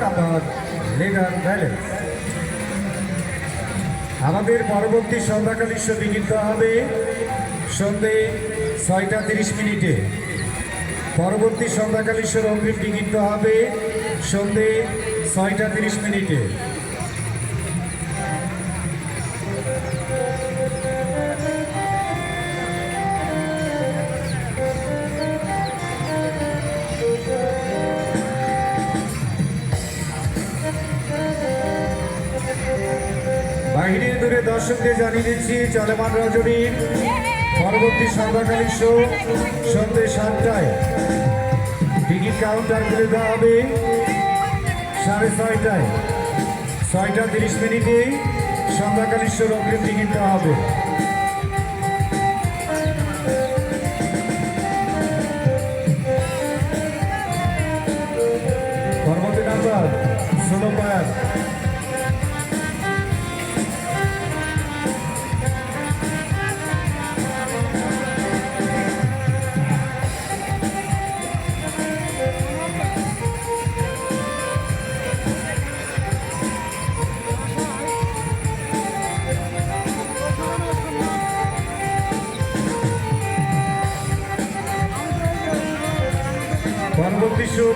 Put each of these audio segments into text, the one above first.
আমার lacquer balance. আমাদের পরবর্তী সন্ধ্যাকালীন শো বিঘ্নিত হবে সন্ধে 6টা 30 মিনিটে। পরবর্তী সন্ধ্যাকালীন শোর অগ্রিম বিঘ্নিত হবে সন্ধে 6টা 30 মিনিটে। বাহিরের দূরে দর্শকদের জানিয়ে দিচ্ছি চলমান রজনীর পরবর্তী সন্ধ্যাকালীন শো সন্ধ্যে 7টায়। টিকিট কাউন্টার খুলে দেওয়া হবে 6:30টায়। 6টা 30 মিনিটে সন্ধ্যাকালীন শোর অগ্রিম টিকিট দেওয়া হবে। পরবর্তী নাম্বার 16 পায়ার।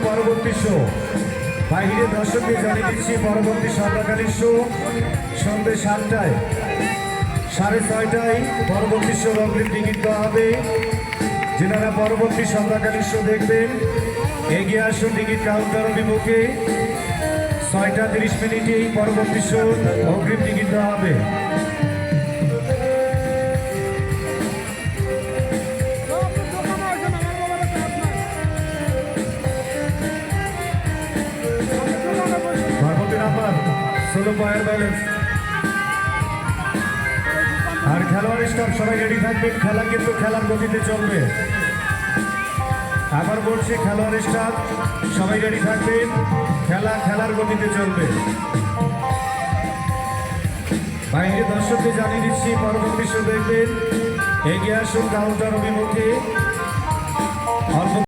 পরবর্তী শো বাহিরে দর্শকদের জানিয়ে দিচ্ছি পরবর্তী সন্ধ্যাকালীন শো সন্ধ্যে 7টায়। 6:30টায় পরবর্তী শো অগ্রিম টিকিট দেওয়া হবে। যারা পরবর্তী সন্ধ্যাকালীন শো দেখবেন এগিয়ে আসুন টিকিট কাউন্টার অভিমুখে। 6টা 30 মিনিটেই পরবর্তী শো অগ্রিম টিকিট দেওয়া হবে। আর খেলোয়াড় স্টাফ সবাই রেডি থাকবেন। খেলা কিন্তু খেলার গতিতে চলবে। আবার বলছি খেলোয়াড় স্টাফ সবাই রেডি থাকবেন। খেলা খেলার গতিতে চলবে। বাইরে দর্শকদের জানিয়ে দিচ্ছি পরবর্তী শো দেখবেন এগিয়ে আসুন কাউন্টার অভিমুখে।